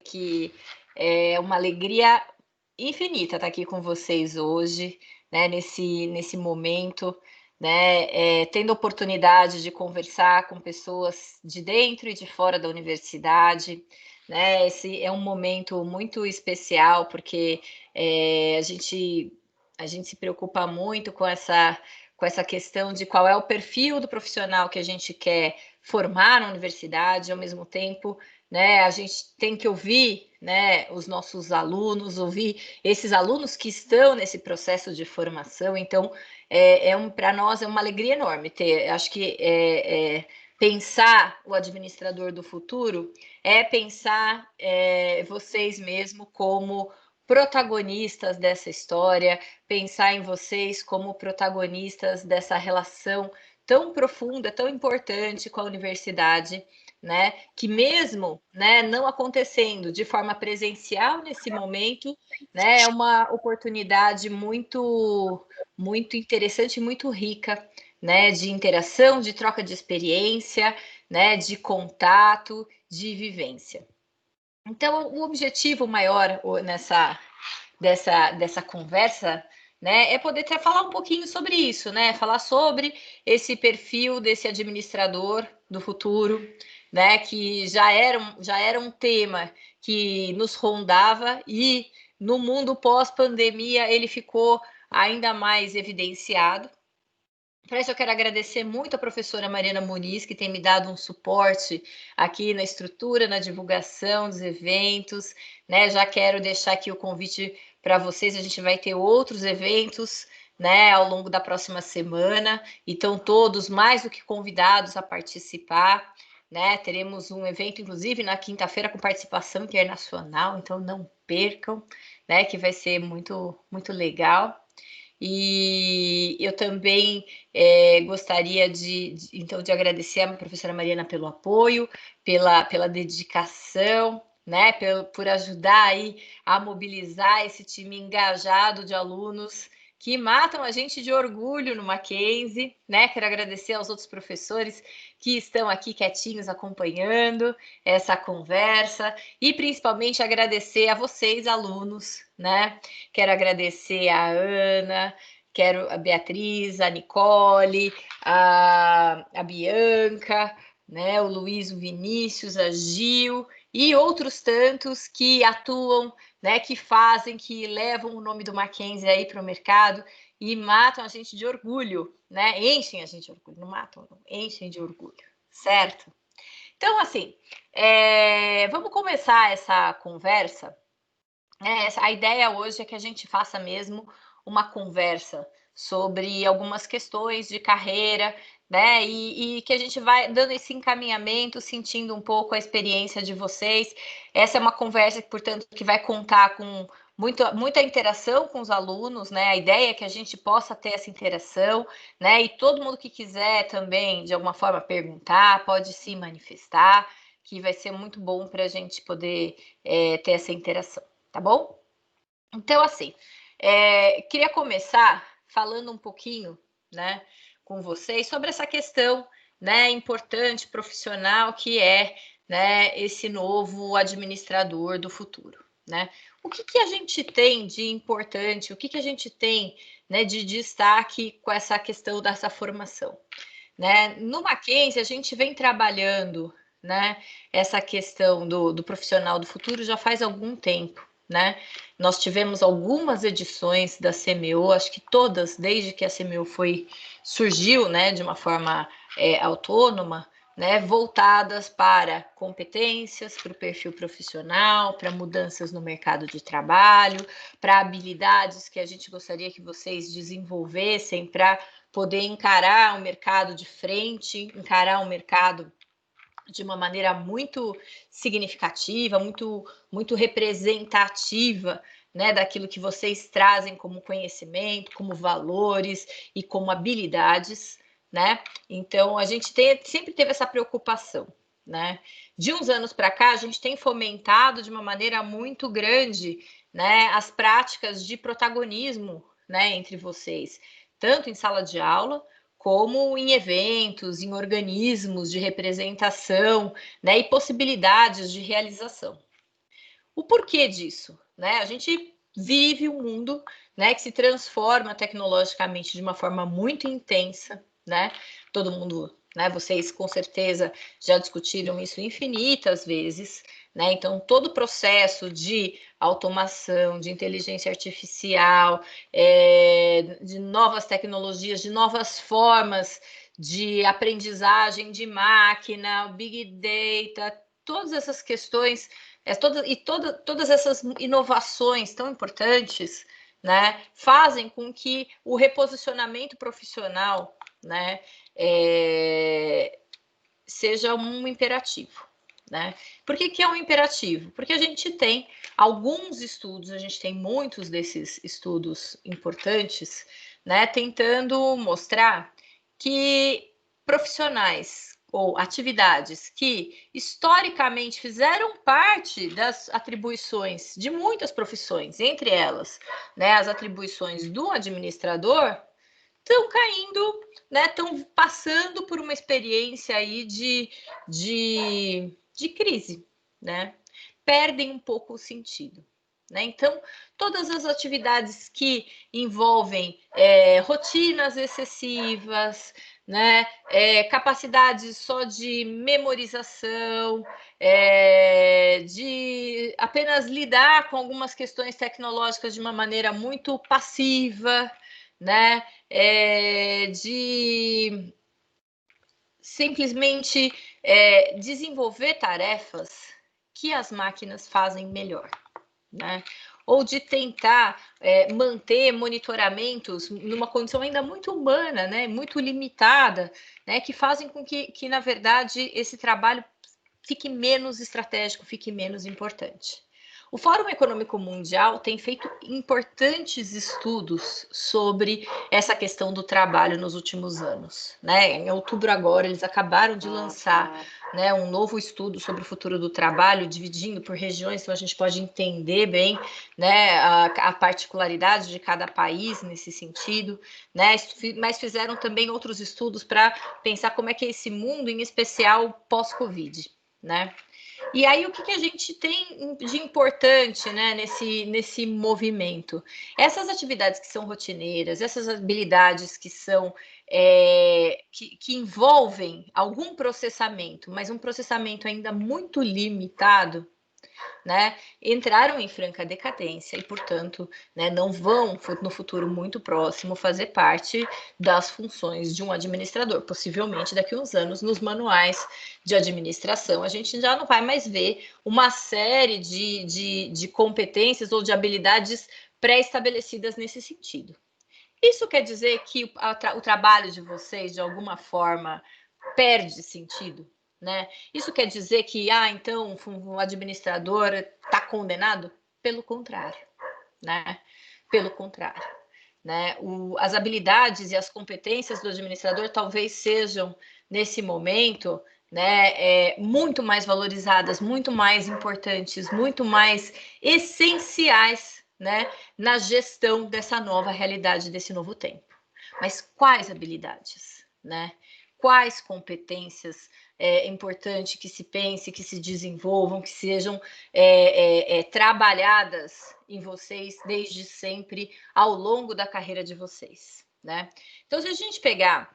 que é uma alegria infinita estar aqui com vocês hoje, né, nesse momento, né, tendo a oportunidade de conversar com pessoas de dentro e de fora da universidade, né. Esse é um momento muito especial, porque a gente se preocupa muito com essa questão de qual é o perfil do profissional que a gente quer formar na universidade. Ao mesmo tempo, né, a gente tem que ouvir, né, os nossos alunos, ouvir esses alunos que estão nesse processo de formação. Então, para nós é uma alegria enorme ter, acho que pensar o administrador do futuro é pensar vocês mesmo como protagonistas dessa história, pensar em vocês como protagonistas dessa relação tão profunda, tão importante com a universidade, né? Que mesmo, né, não acontecendo de forma presencial nesse momento, né, é uma oportunidade muito interessante, muito rica, né, de interação, de troca de experiência, né, de contato, de vivência. Então, o objetivo maior dessa conversa, né, é poder falar um pouquinho sobre isso, né? Falar sobre esse perfil desse administrador do futuro, né? Que já era um tema que nos rondava, e no mundo pós-pandemia ele ficou ainda mais evidenciado. Para isso, eu quero agradecer muito a professora Mariana Muniz, que tem me dado um suporte aqui na estrutura, na divulgação dos eventos, né? Já quero deixar aqui o convite para vocês. A gente vai ter outros eventos, né, ao longo da próxima semana, e estão todos mais do que convidados a participar, né? Teremos um evento, inclusive, na quinta-feira, com participação internacional, então não percam, né? Que vai ser muito legal. E eu também gostaria então de agradecer à professora Mariana pelo apoio, pela dedicação, né, por ajudar aí a mobilizar esse time engajado de alunos que matam a gente de orgulho no Mackenzie, né? Quero agradecer aos outros professores que estão aqui quietinhos acompanhando essa conversa, e principalmente agradecer a vocês, alunos, né? Quero agradecer a Ana, quero a Beatriz, a Nicole, a Bianca, né, o Luiz, o Vinícius, a Gil e outros tantos que atuam, né, que fazem, que levam o nome do Mackenzie aí para o mercado e matam a gente de orgulho, né? Enchem a gente de orgulho, não matam, não, enchem de orgulho, certo? Então, assim, vamos começar essa conversa. A ideia hoje é que a gente faça mesmo uma conversa sobre algumas questões de carreira, né? E que a gente vai dando esse encaminhamento, sentindo um pouco a experiência de vocês. Essa é uma conversa, portanto, que vai contar com muita interação com os alunos, né? A ideia é que a gente possa ter essa interação, né? E todo mundo que quiser também, de alguma forma, perguntar, pode se manifestar, que vai ser muito bom para a gente poder ter essa interação. Tá bom? Então, assim, queria começar falando um pouquinho, né, com vocês sobre essa questão, né, importante, profissional, que né, esse novo administrador do futuro, né? O que a gente tem de importante, o que a gente tem, né, de destaque com essa questão dessa formação, né? No Mackenzie, a gente vem trabalhando, né, essa questão do profissional do futuro já faz algum tempo, né? Nós tivemos algumas edições da CMO, acho que todas, desde que a CMO surgiu, né, de uma forma autônoma, né, voltadas para competências, para o perfil profissional, para mudanças no mercado de trabalho, para habilidades que a gente gostaria que vocês desenvolvessem para poder encarar o mercado de frente, encarar o mercado de uma maneira muito significativa, muito representativa, né, daquilo que vocês trazem como conhecimento, como valores e como habilidades, né? Então, a gente sempre teve essa preocupação, né? De uns anos para cá, a gente tem fomentado de uma maneira muito grande, né, as práticas de protagonismo, né, entre vocês, tanto em sala de aula, como em eventos, em organismos de representação, né, e possibilidades de realização. O porquê disso, né? A gente vive um mundo, né, que se transforma tecnologicamente de uma forma muito intensa, né? Todo mundo, né? Vocês com certeza já discutiram isso infinitas vezes, né? Então, todo o processo de automação, de inteligência artificial, de novas tecnologias, de novas formas de aprendizagem de máquina, Big Data, todas essas questões, todas essas inovações tão importantes, né, fazem com que o reposicionamento profissional, né, seja um imperativo. Né? Por que é um imperativo? Porque a gente tem alguns estudos, a gente tem muitos desses estudos importantes, né, tentando mostrar que profissionais ou atividades que historicamente fizeram parte das atribuições de muitas profissões, entre elas, né, as atribuições do administrador, estão caindo, né? Estão passando por uma experiência aí de crise, né? Perdem um pouco o sentido. Né? Então, todas as atividades que envolvem rotinas excessivas, né? Capacidades só de memorização, de apenas lidar com algumas questões tecnológicas de uma maneira muito passiva, né? De simplesmente desenvolver tarefas que as máquinas fazem melhor, né? Ou de tentar manter monitoramentos numa condição ainda muito humana, né? Muito limitada, né? Que fazem com que, na verdade, esse trabalho fique menos estratégico, fique menos importante. O Fórum Econômico Mundial tem feito importantes estudos sobre essa questão do trabalho nos últimos anos. Né? Em outubro agora, eles acabaram de lançar, né, um novo estudo sobre o futuro do trabalho, dividindo por regiões, então a gente pode entender bem, né, a particularidade de cada país nesse sentido. Né? Mas fizeram também outros estudos para pensar como é que é esse mundo, em especial pós-Covid. Né? E aí, o que a gente tem de importante, né, nesse movimento? Essas atividades que são rotineiras, essas habilidades que são que envolvem algum processamento, mas um processamento ainda muito limitado, né, entraram em franca decadência e, portanto, né, não vão, no futuro muito próximo, fazer parte das funções de um administrador. Possivelmente, daqui a uns anos, nos manuais de administração, a gente já não vai mais ver uma série de competências ou de habilidades pré-estabelecidas nesse sentido. Isso quer dizer que o trabalho de vocês, de alguma forma, perde sentido? Né? Isso quer dizer que, então, o administrador está condenado? Pelo contrário, né? Pelo contrário. Né? As habilidades e as competências do administrador talvez sejam, nesse momento, né, muito mais valorizadas, muito mais importantes, muito mais essenciais, né, na gestão dessa nova realidade, desse novo tempo. Mas quais habilidades? Né? Quais competências é importante que se pense, que se desenvolvam, que sejam trabalhadas em vocês desde sempre, ao longo da carreira de vocês, né? Então, se a gente pegar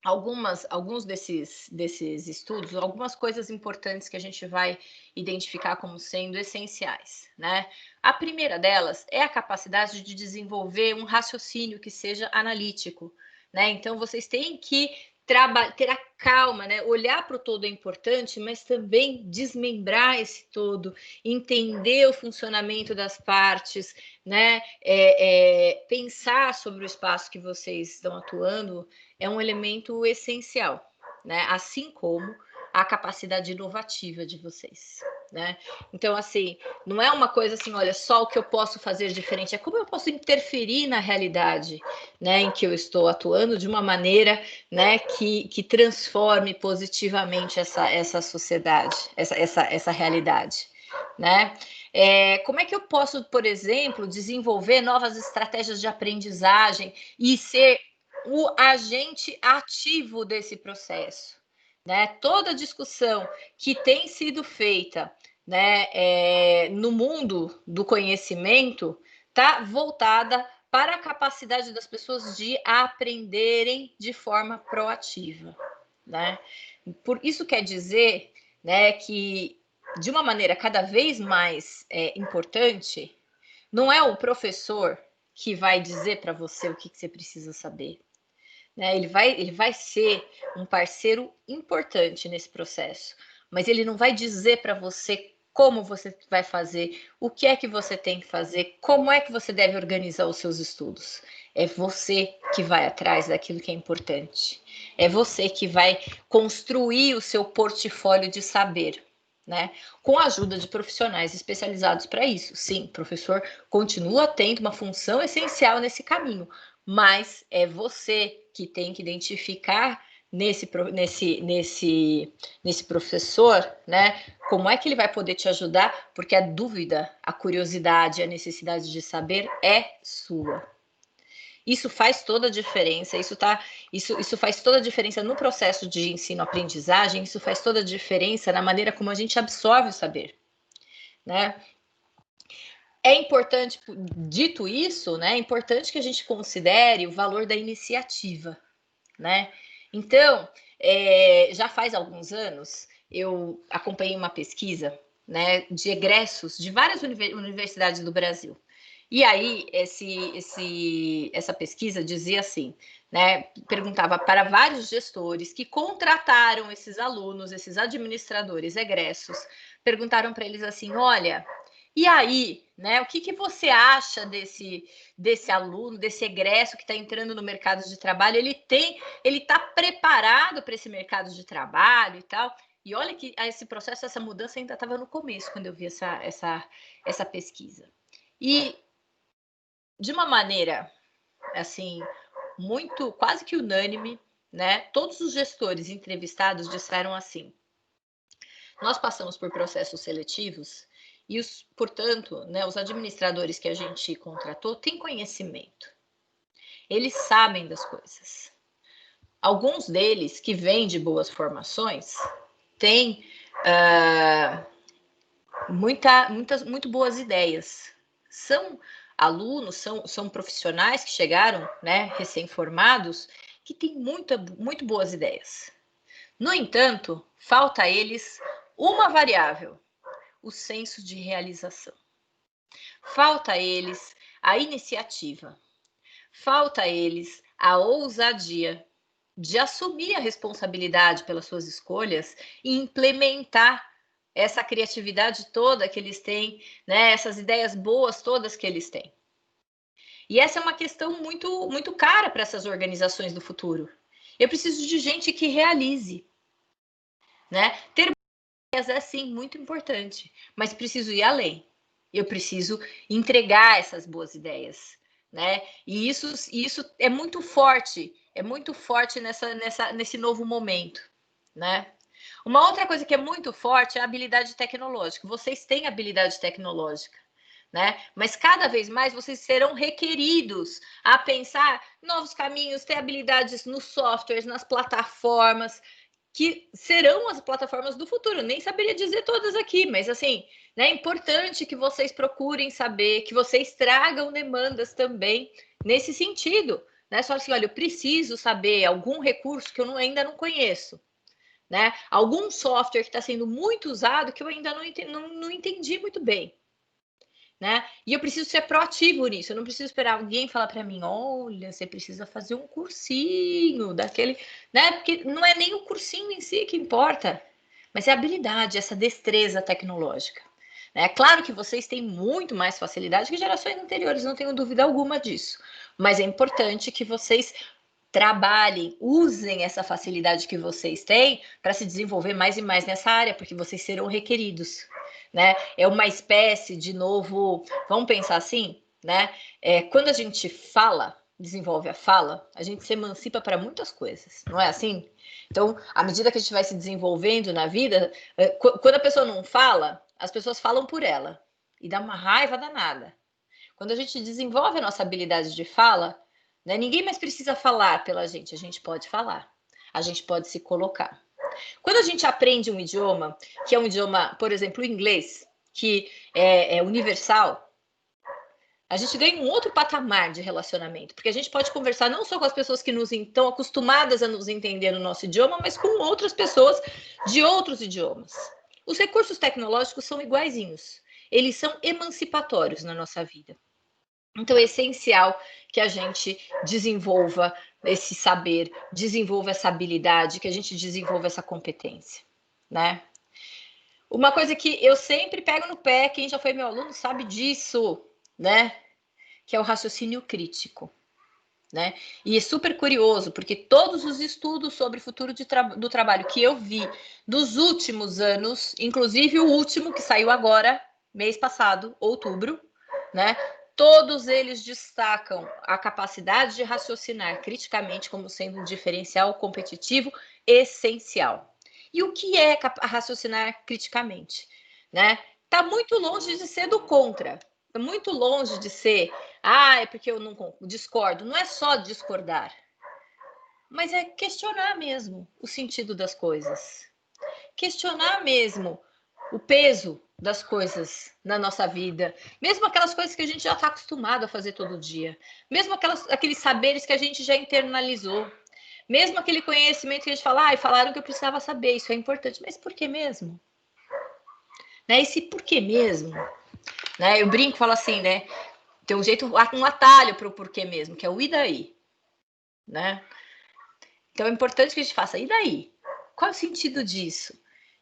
alguns desses estudos, algumas coisas importantes que a gente vai identificar como sendo essenciais, né? A primeira delas é a capacidade de desenvolver um raciocínio que seja analítico, né? Então, vocês têm que ter a calma, né? Olhar para o todo é importante, mas também desmembrar esse todo, entender o funcionamento das partes, né? Pensar sobre o espaço que vocês estão atuando é um elemento essencial, né? Assim como a capacidade inovativa de vocês, né? Então, assim, não é uma coisa assim, olha, só o que eu posso fazer diferente, é como eu posso interferir na realidade, né, em que eu estou atuando de uma maneira, né, que transforme positivamente essa sociedade, essa realidade, né? Como é que eu posso, por exemplo, desenvolver novas estratégias de aprendizagem e ser o agente ativo desse processo, né? Toda discussão que tem sido feita né, no mundo do conhecimento, está voltada para a capacidade das pessoas de aprenderem de forma proativa, né? Por isso quer dizer, né, que de uma maneira cada vez mais importante, não é o professor que vai dizer para você o que você precisa saber, né? Ele vai ser um parceiro importante nesse processo, mas ele não vai dizer para você como você vai fazer, o que é que você tem que fazer, como é que você deve organizar os seus estudos. É você que vai atrás daquilo que é importante. É você que vai construir o seu portfólio de saber, né? Com a ajuda de profissionais especializados para isso. Sim, o professor continua tendo uma função essencial nesse caminho, mas é você que tem que identificar nesse professor, né? Como é que ele vai poder te ajudar? Porque a dúvida, a curiosidade, a necessidade de saber é sua. Isso faz toda a diferença, isso faz toda a diferença no processo de ensino-aprendizagem, isso faz toda a diferença na maneira como a gente absorve o saber, né? É importante, dito isso, né? É importante que a gente considere o valor da iniciativa, né? Então, já faz alguns anos, eu acompanhei uma pesquisa, né, de egressos de várias universidades do Brasil. E aí, essa pesquisa dizia assim, né, perguntava para vários gestores que contrataram esses alunos, esses administradores egressos, perguntaram para eles assim, olha, e aí, né, o que você acha desse aluno, desse egresso que está entrando no mercado de trabalho? Ele está preparado para esse mercado de trabalho e tal? E olha que esse processo, essa mudança ainda estava no começo, quando eu vi essa pesquisa. E de uma maneira, assim, muito, quase que unânime, né? Todos os gestores entrevistados disseram assim: nós passamos por processos seletivos e, portanto, né, os administradores que a gente contratou têm conhecimento. Eles sabem das coisas. Alguns deles que vêm de boas formações têm muito boas ideias. São alunos, são profissionais que chegaram, né, recém-formados, que têm muito boas ideias. No entanto, falta a eles uma variável: o senso de realização. Falta a eles a iniciativa. Falta a eles a ousadia de assumir a responsabilidade pelas suas escolhas e implementar essa criatividade toda que eles têm, né? Essas ideias boas todas que eles têm. E essa é uma questão muito cara para essas organizações do futuro. Eu preciso de gente que realize, né? Ter ideias é sim muito importante, mas preciso ir além. Eu preciso entregar essas boas ideias, né? E isso é muito forte nesse novo momento, né? Uma outra coisa que é muito forte é a habilidade tecnológica. Vocês têm habilidade tecnológica, né? Mas cada vez mais vocês serão requeridos a pensar novos caminhos, ter habilidades nos softwares, nas plataformas, que serão as plataformas do futuro. Nem saberia dizer todas aqui, mas assim, né, é importante que vocês procurem saber, que vocês tragam demandas também nesse sentido. Né? Só assim, olha, eu preciso saber algum recurso que eu ainda não conheço. Né? Algum software que está sendo muito usado que eu ainda não entendi muito bem. Né? E eu preciso ser proativo nisso, eu não preciso esperar alguém falar para mim, olha, você precisa fazer um cursinho daquele, né? Porque não é nem o cursinho em si que importa, mas é a habilidade, essa destreza tecnológica. É claro que vocês têm muito mais facilidade que gerações anteriores, não tenho dúvida alguma disso, mas é importante que vocês trabalhem, usem essa facilidade que vocês têm para se desenvolver mais e mais nessa área, porque vocês serão requeridos, né? É uma espécie de novo, vamos pensar assim, né? Quando a gente fala, desenvolve a fala, a gente se emancipa para muitas coisas, não é assim? Então, à medida que a gente vai se desenvolvendo na vida, quando a pessoa não fala, as pessoas falam por ela e dá uma raiva danada. Quando a gente desenvolve a nossa habilidade de fala, né, ninguém mais precisa falar pela gente, a gente pode falar, a gente pode se colocar. Quando a gente aprende um idioma, que é um idioma, por exemplo, o inglês, que é universal, a gente ganha um outro patamar de relacionamento, porque a gente pode conversar não só com as pessoas que estão acostumadas a nos entender no nosso idioma, mas com outras pessoas de outros idiomas. Os recursos tecnológicos são iguaizinhos, eles são emancipatórios na nossa vida. Então é essencial que a gente desenvolva esse saber, desenvolva essa habilidade, que a gente desenvolva essa competência, né? Uma coisa que eu sempre pego no pé, quem já foi meu aluno sabe disso, né? Que é o raciocínio crítico, né? E é super curioso, porque todos os estudos sobre o futuro do trabalho que eu vi dos últimos anos, inclusive o último que saiu agora, mês passado, outubro, né? Todos eles destacam a capacidade de raciocinar criticamente como sendo um diferencial competitivo essencial. E o que é raciocinar criticamente, né? Tá muito longe de ser do contra, tá muito longe de ser, é porque eu não discordo. Não é só discordar, mas é questionar mesmo o sentido das coisas, questionar mesmo o peso das coisas na nossa vida, mesmo aquelas coisas que a gente já está acostumado a fazer todo dia, mesmo aqueles saberes que a gente já internalizou, mesmo aquele conhecimento que a gente fala, falaram que eu precisava saber, isso é importante, mas por que mesmo? Né? Esse por que mesmo? Né? Eu brinco, falo assim, né? Tem um jeito, um atalho para o porquê mesmo, que é o e daí, né? Então é importante que a gente faça, e daí? Qual é o sentido disso?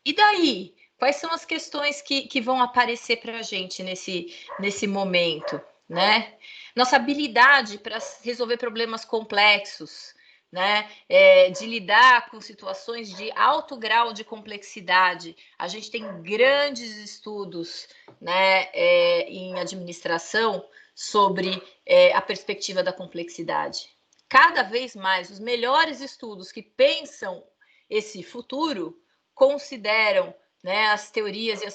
E daí? Quais são as questões que vão aparecer para a gente nesse momento, né? Nossa habilidade para resolver problemas complexos, né? De lidar com situações de alto grau de complexidade. A gente tem grandes estudos, né, em administração sobre a perspectiva da complexidade. Cada vez mais, os melhores estudos que pensam esse futuro consideram, né, as teorias e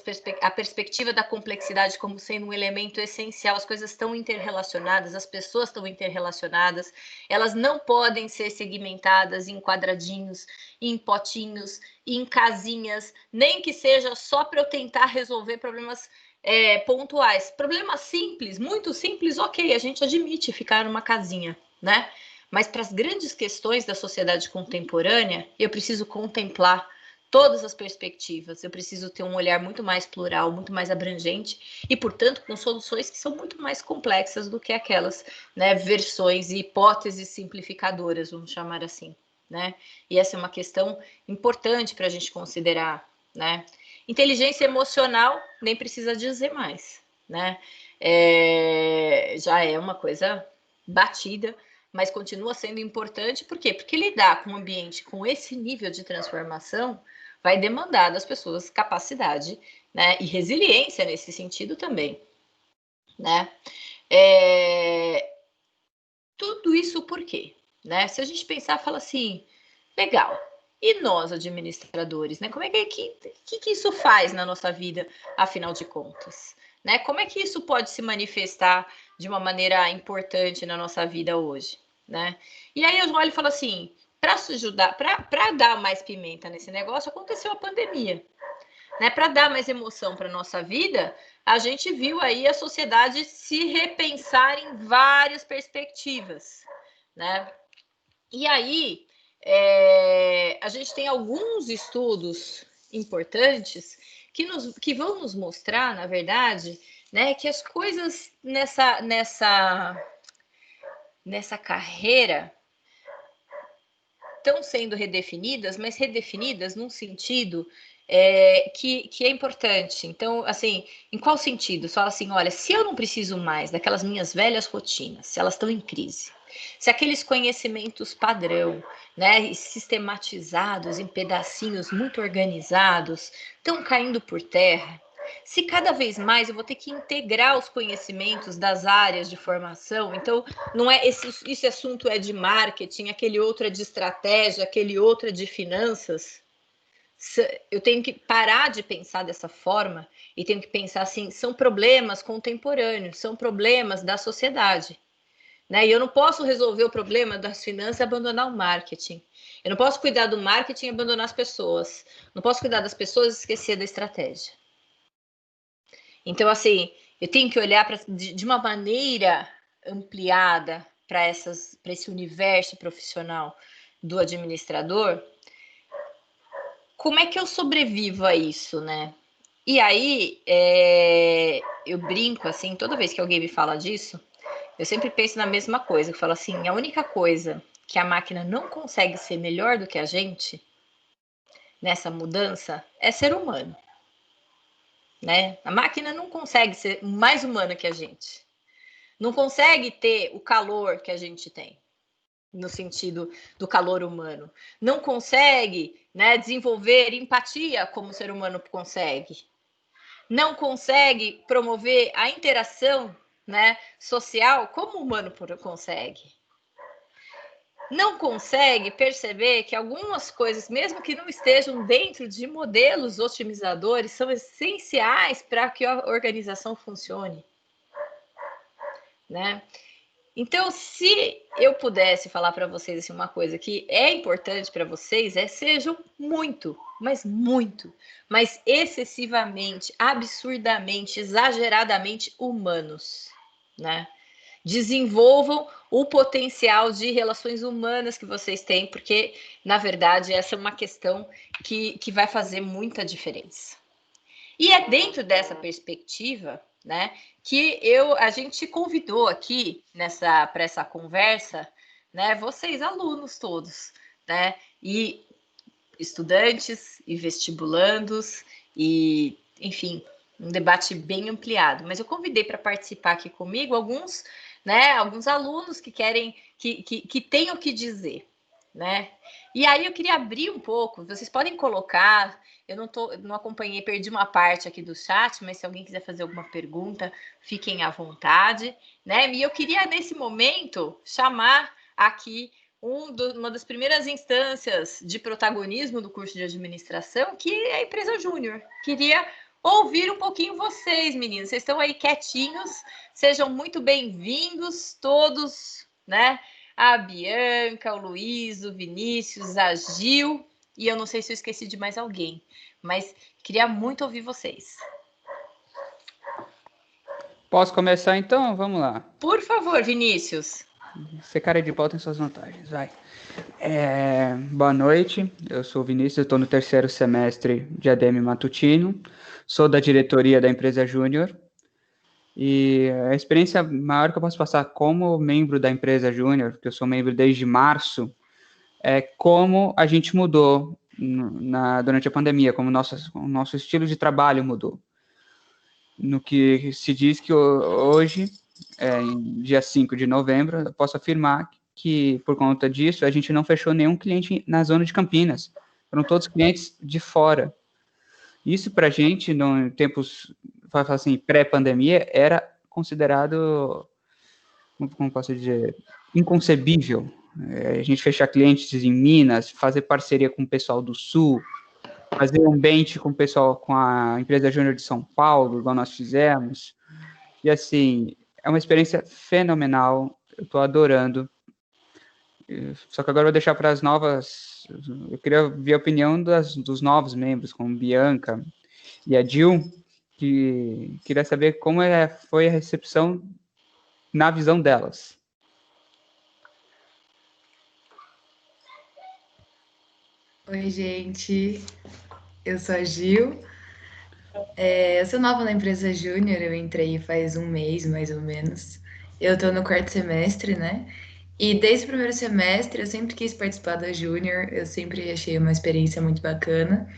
a perspectiva da complexidade como sendo um elemento essencial. As coisas estão interrelacionadas, as pessoas estão interrelacionadas, elas não podem ser segmentadas em quadradinhos, em potinhos, em casinhas, nem que seja só para eu tentar resolver problemas pontuais. Problemas simples, muito simples, ok, a gente admite ficar numa casinha, né? Mas para as grandes questões da sociedade contemporânea, eu preciso contemplar todas as perspectivas, eu preciso ter um olhar muito mais plural, muito mais abrangente e, portanto, com soluções que são muito mais complexas do que aquelas, né, versões e hipóteses simplificadoras, vamos chamar assim, né? E essa é uma questão importante para a gente considerar, né? Inteligência emocional, nem precisa dizer mais, né? Já é uma coisa batida, mas continua sendo importante, por quê? Porque lidar com um ambiente com esse nível de transformação vai demandar das pessoas capacidade, né, e resiliência nesse sentido também, né? Tudo isso por quê? Né? Se a gente pensar, fala assim, legal, e nós administradores, né? Como é que isso faz na nossa vida, afinal de contas? Né? Como é que isso pode se manifestar de uma maneira importante na nossa vida hoje? Né? E aí eu olho e falo assim, para ajudar, para dar mais pimenta nesse negócio, aconteceu a pandemia. Né? Para dar mais emoção para a nossa vida, a gente viu aí a sociedade se repensar em várias perspectivas. Né? E aí, a gente tem alguns estudos importantes que vão nos mostrar, na verdade, né, que as coisas nessa carreira estão sendo redefinidas, mas redefinidas num sentido que é importante. Então, assim, em qual sentido? Você fala assim, olha, se eu não preciso mais daquelas minhas velhas rotinas, se elas estão em crise, se aqueles conhecimentos padrão, né, sistematizados em pedacinhos muito organizados, estão caindo por terra, se cada vez mais eu vou ter que integrar os conhecimentos das áreas de formação, então não é esse assunto é de marketing, aquele outro é de estratégia, aquele outro é de finanças. Eu tenho que parar de pensar dessa forma e tenho que pensar assim, são problemas contemporâneos, são problemas da sociedade. né? E eu não posso resolver o problema das finanças e abandonar o marketing. Eu não posso cuidar do marketing e abandonar as pessoas. Não posso cuidar das pessoas e esquecer da estratégia. Então, assim, eu tenho que olhar de uma maneira ampliada para esse universo profissional do administrador. Como é que eu sobrevivo a isso, né? E aí, eu brinco, assim, toda vez que alguém me fala disso, eu sempre penso na mesma coisa. Eu falo assim, a única coisa que a máquina não consegue ser melhor do que a gente nessa mudança é ser humano, né? A máquina não consegue ser mais humana que a gente. Não consegue ter o calor que a gente tem, no sentido do calor humano. Não consegue, né, desenvolver empatia como o ser humano consegue. Não consegue promover a interação, né, social como o humano consegue. Não consegue perceber que algumas coisas, mesmo que não estejam dentro de modelos otimizadores, são essenciais para que a organização funcione, né? Então, se eu pudesse falar para vocês assim, uma coisa que é importante para vocês, sejam muito, mas excessivamente, absurdamente, exageradamente humanos, né? Desenvolvam o potencial de relações humanas que vocês têm, porque, na verdade, essa é uma questão que vai fazer muita diferença. E é dentro dessa perspectiva, né, que a gente convidou aqui para essa conversa, né, vocês alunos todos, né, e estudantes e vestibulandos e, enfim, um debate bem ampliado. Mas eu convidei para participar aqui comigo alguns, né, alguns alunos que querem, que têm o que dizer, né? E aí eu queria abrir um pouco. Vocês podem colocar. Eu não acompanhei, perdi uma parte aqui do chat, mas se alguém quiser fazer alguma pergunta, fiquem à vontade, né? E eu queria nesse momento chamar aqui uma das primeiras instâncias de protagonismo do curso de administração, que é a empresa Júnior. Queria ouvir um pouquinho vocês, meninos. Vocês estão aí quietinhos, sejam muito bem-vindos todos, né? A Bianca, o Luiz, o Vinícius, a Gil, e eu não sei se eu esqueci de mais alguém, mas queria muito ouvir vocês. Posso começar então? Vamos lá. Por favor, Vinícius. Ser cara de pau tem suas vantagens, vai. Boa noite, eu sou o Vinícius, estou no terceiro semestre de ADM Matutino, sou da diretoria da empresa Júnior, e a experiência maior que eu posso passar como membro da empresa Júnior, que eu sou membro desde março, é como a gente mudou durante a pandemia, como o nosso estilo de trabalho mudou. No que se diz que hoje, dia 5 de novembro, eu posso afirmar que, por conta disso, a gente não fechou nenhum cliente na zona de Campinas. Foram todos clientes de fora. Isso, para a gente, em tempos, assim, pré-pandemia, era considerado, como posso dizer, inconcebível. A gente fechar clientes em Minas, fazer parceria com o pessoal do Sul, fazer um bench com o pessoal, com a empresa Júnior de São Paulo, igual nós fizemos. E, assim, é uma experiência fenomenal. Eu estou adorando. Só que agora eu vou deixar para as novas. Eu queria ver a opinião dos novos membros, como Bianca e a Gil, que queria saber como foi a recepção na visão delas. Oi, gente. Eu sou a Gil. Eu sou nova na empresa Júnior, eu entrei faz um mês, mais ou menos. Eu tô no quarto semestre, né? E desde o primeiro semestre eu sempre quis participar da Júnior, eu sempre achei uma experiência muito bacana.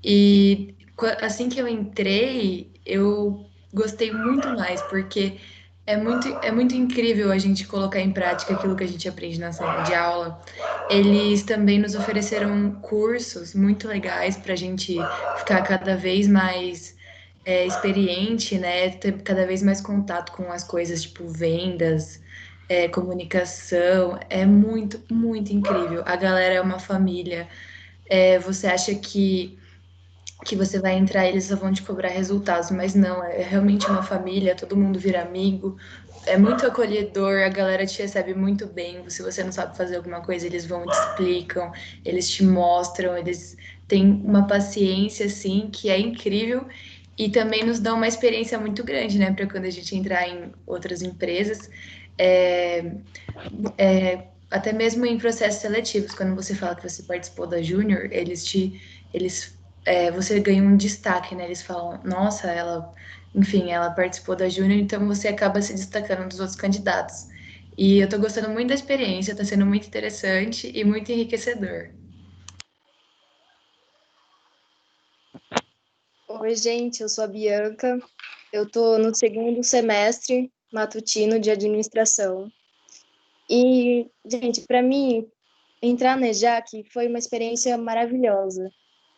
E assim que eu entrei, eu gostei muito mais, porque é muito incrível a gente colocar em prática aquilo que a gente aprende na sala de aula. Eles também nos ofereceram cursos muito legais para a gente ficar cada vez mais experiente, né? Ter cada vez mais contato com as coisas, tipo vendas, comunicação. É muito, muito incrível. A galera é uma família. Você acha que você vai entrar e eles só vão te cobrar resultados, mas não, é realmente uma família, todo mundo vira amigo, é muito acolhedor, a galera te recebe muito bem. Se você não sabe fazer alguma coisa, eles vão te explicam, eles te mostram, eles têm uma paciência assim que é incrível e também nos dão uma experiência muito grande, né, para quando a gente entrar em outras empresas. É, até mesmo em processos seletivos, quando você fala que você participou da Júnior, você ganha um destaque, né? Eles falam, nossa, enfim, ela participou da Júnior, então você acaba se destacando dos outros candidatos. E eu tô gostando muito da experiência, tá sendo muito interessante e muito enriquecedor. Oi, gente, eu sou a Bianca. Eu tô no segundo semestre matutino de administração. E, gente, para mim, entrar na EJAC foi uma experiência maravilhosa.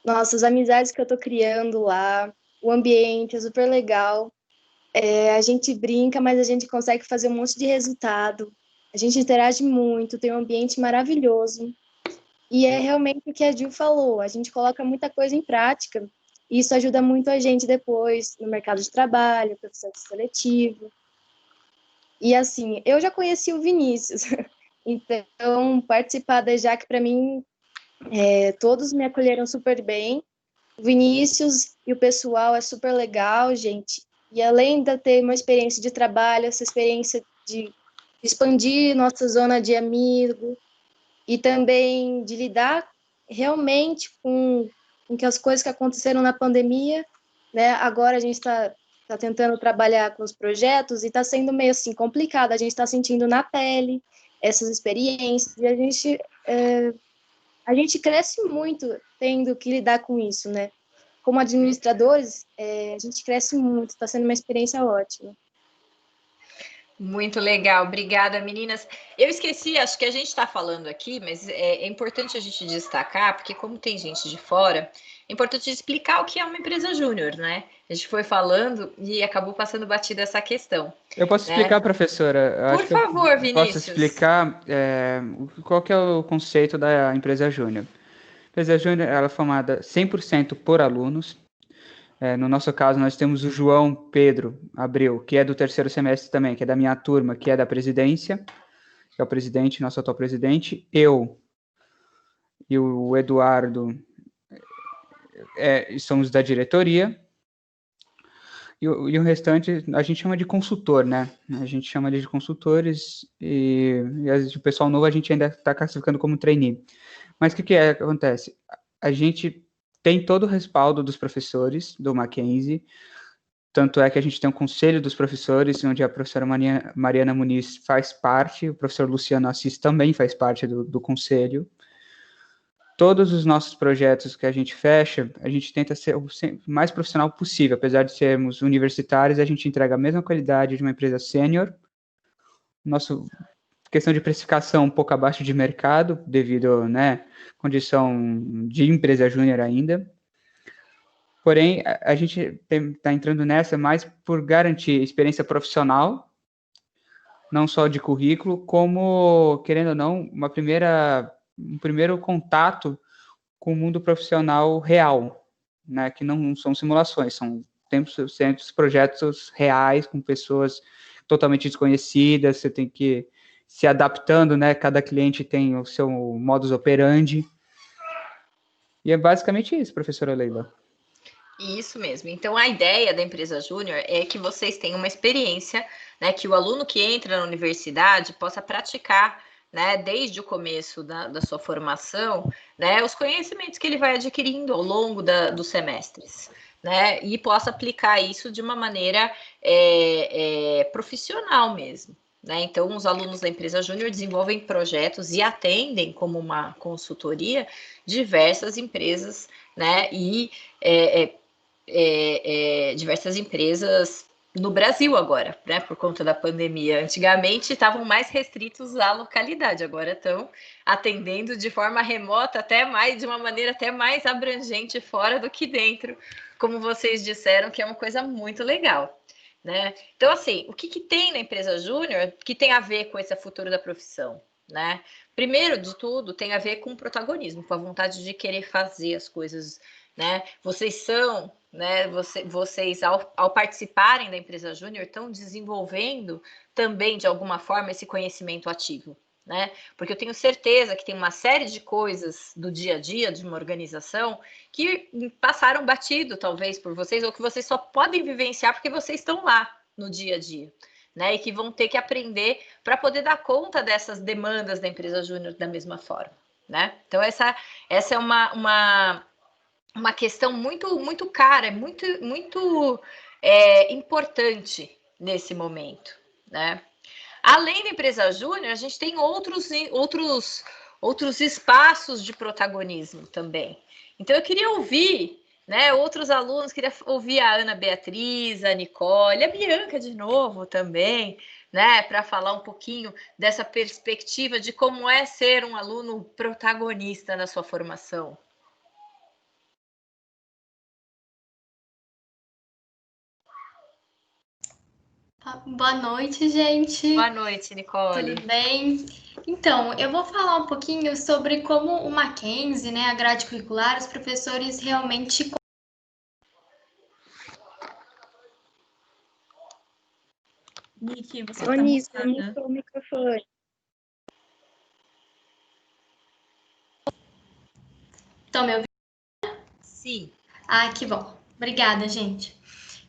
Nossa, as amizades que eu tô criando lá, o ambiente é super legal. A gente brinca, mas a gente consegue fazer um monte de resultado. A gente interage muito, tem um ambiente maravilhoso. E é realmente o que a Gil falou, a gente coloca muita coisa em prática, e isso ajuda muito a gente depois no mercado de trabalho, processo seletivo. E assim, eu já conheci o Vinícius, então participar da EJAC para mim, todos me acolheram super bem. O Vinícius e o pessoal é super legal, gente. E além de ter uma experiência de trabalho, essa experiência de expandir nossa zona de amigo, e também de lidar realmente com que as coisas que aconteceram na pandemia, né? Agora a gente está tentando trabalhar com os projetos e está sendo meio assim complicado. A gente está sentindo na pele essas experiências e a gente cresce muito tendo que lidar com isso, né? Como administradores, a gente cresce muito. Está sendo uma experiência ótima. Muito legal, obrigada, meninas. Eu esqueci, acho que a gente está falando aqui, mas é importante a gente destacar, porque como tem gente de fora, é importante explicar o que é uma empresa júnior, né? A gente foi falando e acabou passando batida essa questão. Eu posso né? explicar, professora? Eu Por acho que eu favor, posso Vinícius. explicar qual que é o conceito da empresa júnior. A empresa júnior ela é formada 100% por alunos. No nosso caso, nós temos o João Pedro Abreu, que é do terceiro semestre também, que é da minha turma, que é da presidência, que é o presidente, nosso atual presidente. Eu e o Eduardo somos da diretoria. E o restante a gente chama de consultor, né? A gente chama de consultores e o pessoal novo a gente ainda está classificando como trainee. Mas o que acontece? A gente tem todo o respaldo dos professores do Mackenzie, tanto é que a gente tem um conselho dos professores, onde a professora Mariana Muniz faz parte, o professor Luciano Assis também faz parte do conselho. Todos os nossos projetos que a gente fecha, a gente tenta ser o mais profissional possível. Apesar de sermos universitários, a gente entrega a mesma qualidade de uma empresa sênior. Nossa questão de precificação um pouco abaixo de mercado, devido, né, condição de empresa júnior ainda. Porém, a gente está entrando nessa mais por garantir experiência profissional, não só de currículo, como, querendo ou não, um primeiro contato com o mundo profissional real, né? Que não são simulações, são tempos projetos reais com pessoas totalmente desconhecidas. Você tem que se adaptando, né? Cada cliente tem o seu modus operandi. E é basicamente isso, professora Leila. Isso mesmo. Então, a ideia da empresa júnior é que vocês tenham uma experiência, né, que o aluno que entra na universidade possa praticar, né, desde o começo da sua formação, né, os conhecimentos que ele vai adquirindo ao longo dos semestres, né, e possa aplicar isso de uma maneira profissional mesmo. Né? Então, os alunos da empresa júnior desenvolvem projetos e atendem como uma consultoria diversas empresas, né, e diversas empresas no Brasil agora, né, por conta da pandemia. Antigamente estavam mais restritos à localidade, agora estão atendendo de forma remota, até mais, de uma maneira até mais abrangente fora do que dentro, como vocês disseram, que é uma coisa muito legal. Né? Então, assim, o que tem na empresa júnior que tem a ver com esse futuro da profissão? Né? Primeiro de tudo, tem a ver com o protagonismo, com a vontade de querer fazer as coisas. Né? Vocês são né, vocês ao participarem da empresa júnior, estão desenvolvendo também, de alguma forma, esse conhecimento ativo, né? Porque eu tenho certeza que tem uma série de coisas do dia a dia de uma organização que passaram batido, talvez, por vocês, ou que vocês só podem vivenciar porque vocês estão lá no dia a dia, né? E que vão ter que aprender para poder dar conta dessas demandas da empresa júnior da mesma forma, né? Então, essa é uma questão muito cara, muito importante nesse momento, né? Além da empresa júnior, a gente tem outros espaços de protagonismo também. Então, eu queria ouvir, né, outros alunos, queria ouvir a Ana Beatriz, a Nicole, a Bianca de novo também, né, para falar um pouquinho dessa perspectiva de como é ser um aluno protagonista na sua formação. Boa noite, gente. Boa noite, Nicole. Tudo bem? Então, eu vou falar um pouquinho sobre como o Mackenzie, né, a grade curricular, os professores realmente... Nick, você Tá mutada. o microfone. Estão me ouvindo? Sim. Ah, que bom. Obrigada, gente.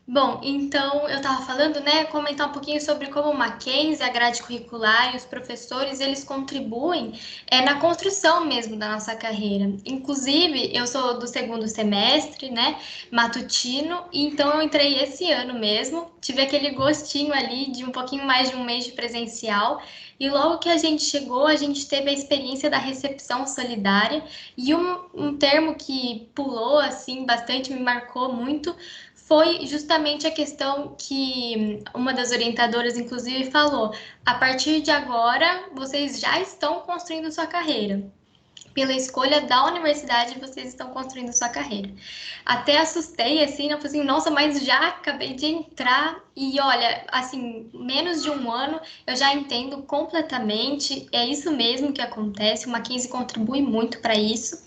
Bom, então eu estava falando, né, comentar um pouquinho sobre como o Mackenzie, a grade curricular e os professores, eles contribuem na construção mesmo da nossa carreira. Inclusive, eu sou do 2º semestre, né, matutino, e então eu entrei esse ano mesmo, tive aquele gostinho ali de um pouquinho mais de um mês de presencial, e logo que a gente chegou, a gente teve a experiência da recepção solidária, e um termo que pulou, assim, bastante, me marcou muito, foi justamente a questão que uma das orientadoras, inclusive, falou. A partir de agora, vocês já estão construindo sua carreira. Pela escolha da universidade, vocês estão construindo sua carreira. Até assustei, assim, eu falei assim, nossa, mas já acabei de entrar e olha, assim, menos de um ano, eu já entendo completamente, é isso mesmo que acontece, o Mackenzie contribui muito para isso.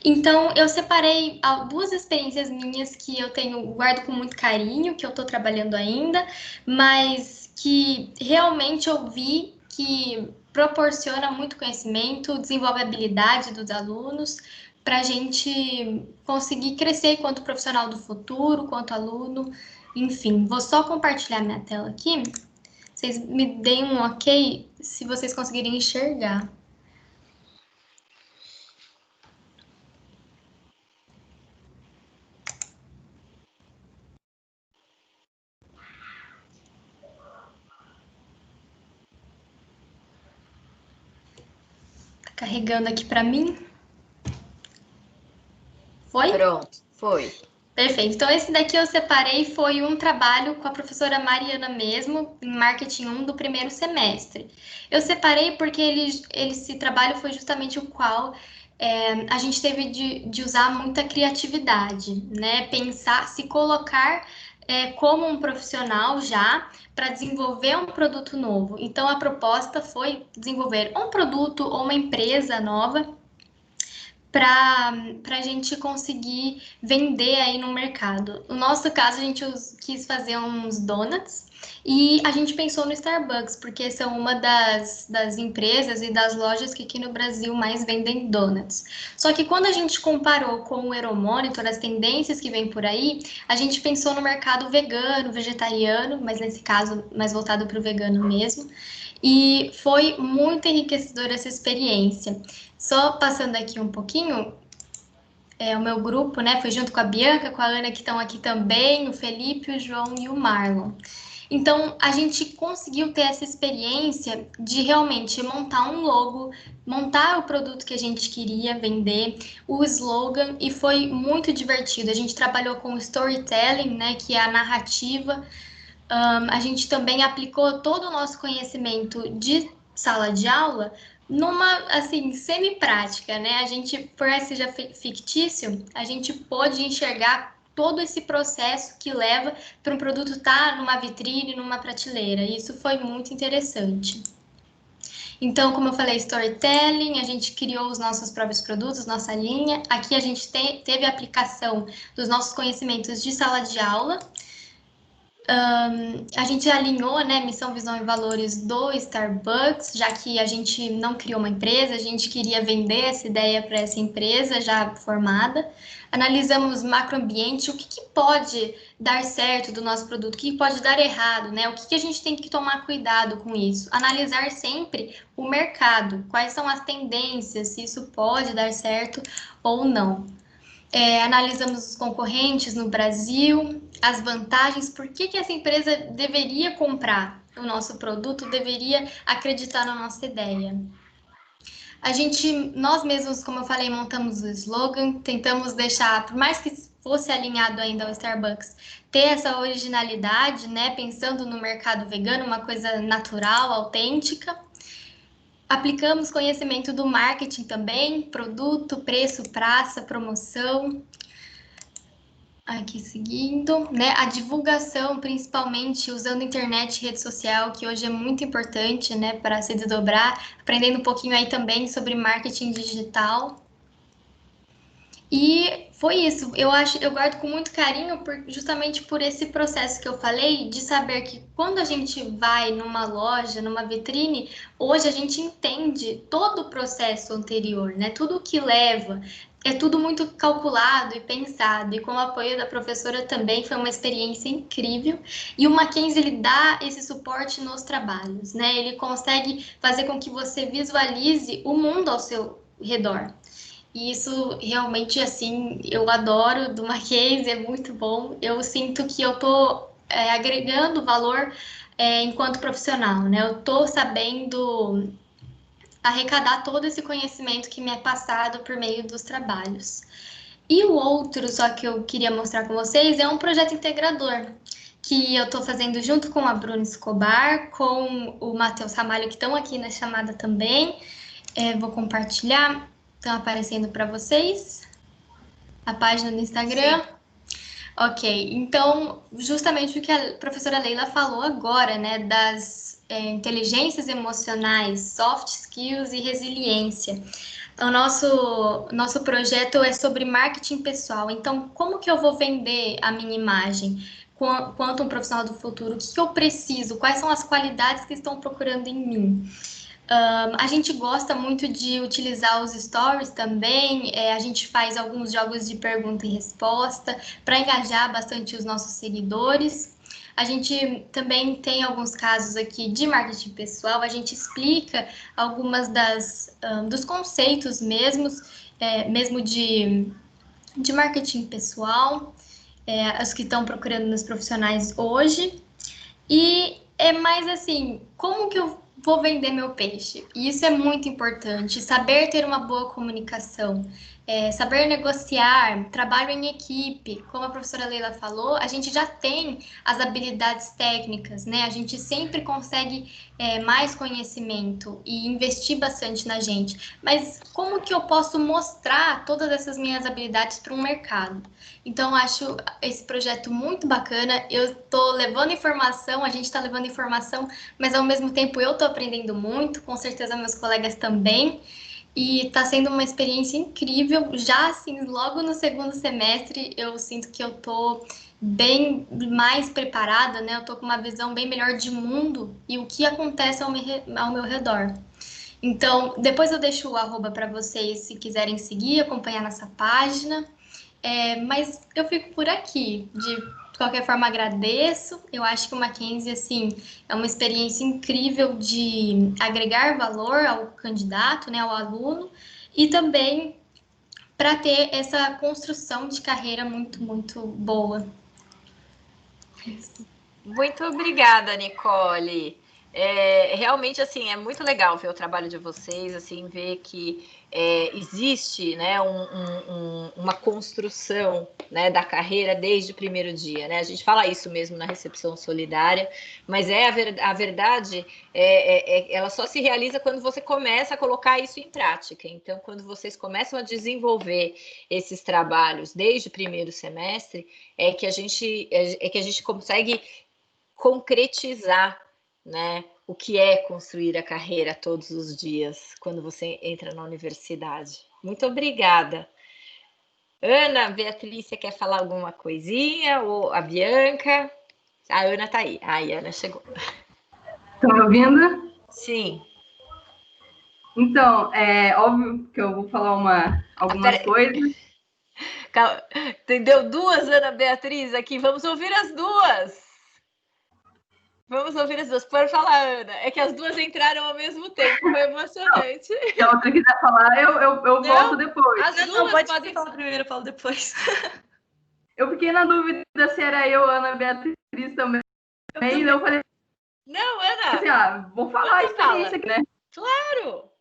Então, eu separei 2 experiências minhas que eu guardo com muito carinho, que eu estou trabalhando ainda, mas que realmente eu vi que proporciona muito conhecimento, desenvolve a habilidade dos alunos, para a gente conseguir crescer enquanto profissional do futuro, quanto aluno, enfim. Vou só compartilhar minha tela aqui, vocês me deem um ok se vocês conseguirem enxergar. Carregando aqui para mim. Foi? Pronto, foi. Perfeito. Então, esse daqui eu separei, foi um trabalho com a professora Mariana mesmo, em Marketing 1 do 1º semestre. Eu separei porque esse trabalho foi justamente o qual a gente teve de usar muita criatividade, né? Pensar, se colocar como um profissional já para desenvolver um produto novo. Então, a proposta foi desenvolver um produto ou uma empresa nova para a gente conseguir vender aí no mercado. No nosso caso, a gente quis fazer uns donuts e a gente pensou no Starbucks, porque são uma das empresas e das lojas que aqui no Brasil mais vendem donuts. Só que quando a gente comparou com o Euromonitor, as tendências que vem por aí, a gente pensou no mercado vegano, vegetariano, mas nesse caso mais voltado para o vegano mesmo. E foi muito enriquecedora essa experiência. Só passando aqui um pouquinho, o meu grupo, né, foi junto com a Bianca, com a Ana, que estão aqui também, o Felipe, o João e o Marlon. Então, a gente conseguiu ter essa experiência de realmente montar um logo, montar o produto que a gente queria vender, o slogan, e foi muito divertido. A gente trabalhou com storytelling, né, que é a narrativa. A gente também aplicou todo o nosso conhecimento de sala de aula numa, assim, semi-prática, né? A gente, por esse seja fictício, a gente pôde enxergar todo esse processo que leva para um produto estar numa vitrine, numa prateleira. E isso foi muito interessante. Então, como eu falei, storytelling, a gente criou os nossos próprios produtos, nossa linha. Aqui a gente teve a aplicação dos nossos conhecimentos de sala de aula. A gente alinhou, né, missão, visão e valores do Starbucks, já que a gente não criou uma empresa, a gente queria vender essa ideia para essa empresa já formada. Analisamos macroambiente, o que pode dar certo do nosso produto, o que pode dar errado, né? O que a gente tem que tomar cuidado com isso. Analisar sempre o mercado, quais são as tendências, se isso pode dar certo ou não. Analisamos os concorrentes no Brasil, as vantagens, por que essa empresa deveria comprar o nosso produto, deveria acreditar na nossa ideia. Nós mesmos, como eu falei, montamos o slogan, tentamos deixar, por mais que fosse alinhado ainda ao Starbucks, ter essa originalidade, né, pensando no mercado vegano, uma coisa natural, autêntica. Aplicamos conhecimento do marketing também, produto, preço, praça, promoção. Aqui seguindo, né? A divulgação, principalmente usando internet e rede social, que hoje é muito importante, né, para se desdobrar, aprendendo um pouquinho aí também sobre marketing digital. E foi isso. Eu guardo com muito carinho justamente por esse processo que eu falei, de saber que quando a gente vai numa loja, numa vitrine, hoje a gente entende todo o processo anterior, né? Tudo o que leva, é tudo muito calculado e pensado. E com o apoio da professora também foi uma experiência incrível. E o Mackenzie, ele dá esse suporte nos trabalhos, né? Ele consegue fazer com que você visualize o mundo ao seu redor. E isso realmente, assim, eu adoro do Mackenzie, é muito bom. Eu sinto que eu tô agregando valor enquanto profissional, né? Eu tô sabendo arrecadar todo esse conhecimento que me é passado por meio dos trabalhos. E o outro, só que eu queria mostrar com vocês, é um projeto integrador, que eu tô fazendo junto com a Bruna Escobar, com o Matheus Ramalho, que estão aqui na chamada também. Vou compartilhar. Estão aparecendo para vocês a página do Instagram? Sim. Ok, então, justamente o que a professora Leila falou agora, né, das inteligências emocionais, soft skills e resiliência. O nosso projeto é sobre marketing pessoal. Então, como que eu vou vender a minha imagem? Quanto um profissional do futuro, o que eu preciso? Quais são as qualidades que estão procurando em mim? A gente gosta muito de utilizar os stories também, a gente faz alguns jogos de pergunta e resposta para engajar bastante os nossos seguidores. A gente também tem alguns casos aqui de marketing pessoal, a gente explica algumas dos conceitos mesmo de marketing pessoal, os que estão procurando nos profissionais hoje. E é mais assim, como que eu vou vender meu peixe? E isso é muito importante, saber ter uma boa comunicação, saber negociar, trabalho em equipe. Como a professora Leila falou, a gente já tem as habilidades técnicas, né? A gente sempre consegue mais conhecimento e investir bastante na gente. Mas como que eu posso mostrar todas essas minhas habilidades para um mercado? Então, acho esse projeto muito bacana. Eu estou levando informação, a gente está levando informação, mas ao mesmo tempo eu estou aprendendo muito, com certeza meus colegas também. E está sendo uma experiência incrível. Já assim, logo no segundo semestre, eu sinto que eu estou bem mais preparada, né? Eu estou com uma visão bem melhor de mundo e o que acontece ao meu redor. Então, depois eu deixo o arroba para vocês, se quiserem seguir, acompanhar nossa página. Mas eu fico por aqui. De qualquer forma, agradeço. Eu acho que o Mackenzie, assim, é uma experiência incrível de agregar valor ao candidato, né, ao aluno, e também para ter essa construção de carreira muito, muito boa. Muito obrigada, Nicole. Realmente, assim, é muito legal ver o trabalho de vocês, assim, ver que existe, né, uma construção, né, da carreira desde o primeiro dia, né? A gente fala isso mesmo na recepção solidária, mas a verdade ela só se realiza quando você começa a colocar isso em prática. Então, quando vocês começam a desenvolver esses trabalhos desde o primeiro semestre, é que a gente consegue concretizar né, o que é construir a carreira todos os dias quando você entra na universidade. Muito obrigada. Ana, Beatriz, você quer falar alguma coisinha? Ou a Bianca? A Ana tá aí. Ai, a Ana chegou. Estão me ouvindo? Sim. Então, é óbvio que eu vou falar algumas coisas. Calma. Entendeu? Duas, Ana Beatriz, aqui. Vamos ouvir as duas. Vamos ouvir as duas. Pode falar, Ana. É que as duas entraram ao mesmo tempo. Foi emocionante. Se a outra quiser falar, eu volto depois. As duas não, pode podem falar primeiro, eu falo depois. Eu fiquei na dúvida se era eu, Ana Beatriz também. Eu falei não, Ana. Assim, vou falar a experiência aqui, né? Claro.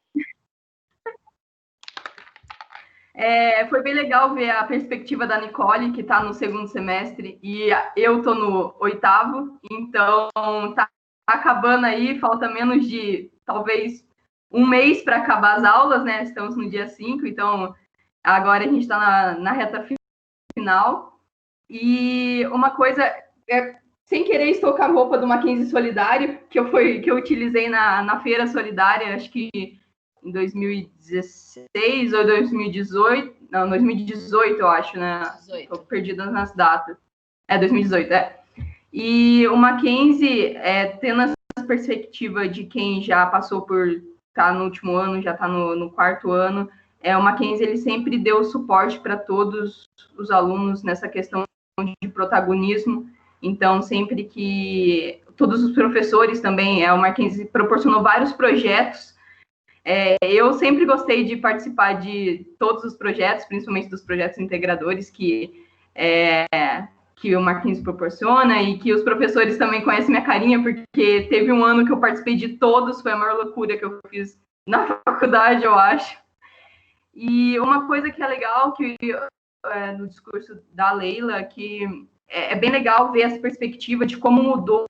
Foi bem legal ver a perspectiva da Nicole, que está no segundo semestre, e eu estou no 8º, então tá acabando aí, falta menos de, talvez, um mês para acabar as aulas, né? Estamos no dia 5, então agora a gente está na reta final. E uma coisa, sem querer estocar a roupa do Mackenzie Solidário, que eu utilizei na Feira Solidária, acho que em 2016 ou 2018, não, 2018 eu acho, né? Estou perdida nas datas. 2018, E o Mackenzie, tendo essa perspectiva de quem já passou por estar no último ano, já está no 4º ano, o Mackenzie ele sempre deu suporte para todos os alunos nessa questão de protagonismo. Então, sempre que todos os professores também, o Mackenzie proporcionou vários projetos. Eu sempre gostei de participar de todos os projetos, principalmente dos projetos integradores que o Mackenzie proporciona, e que os professores também conhecem minha carinha, porque teve um ano que eu participei de todos, foi a maior loucura que eu fiz na faculdade, eu acho. E uma coisa que é legal, que no discurso da Leila, que é bem legal ver essa perspectiva de como mudou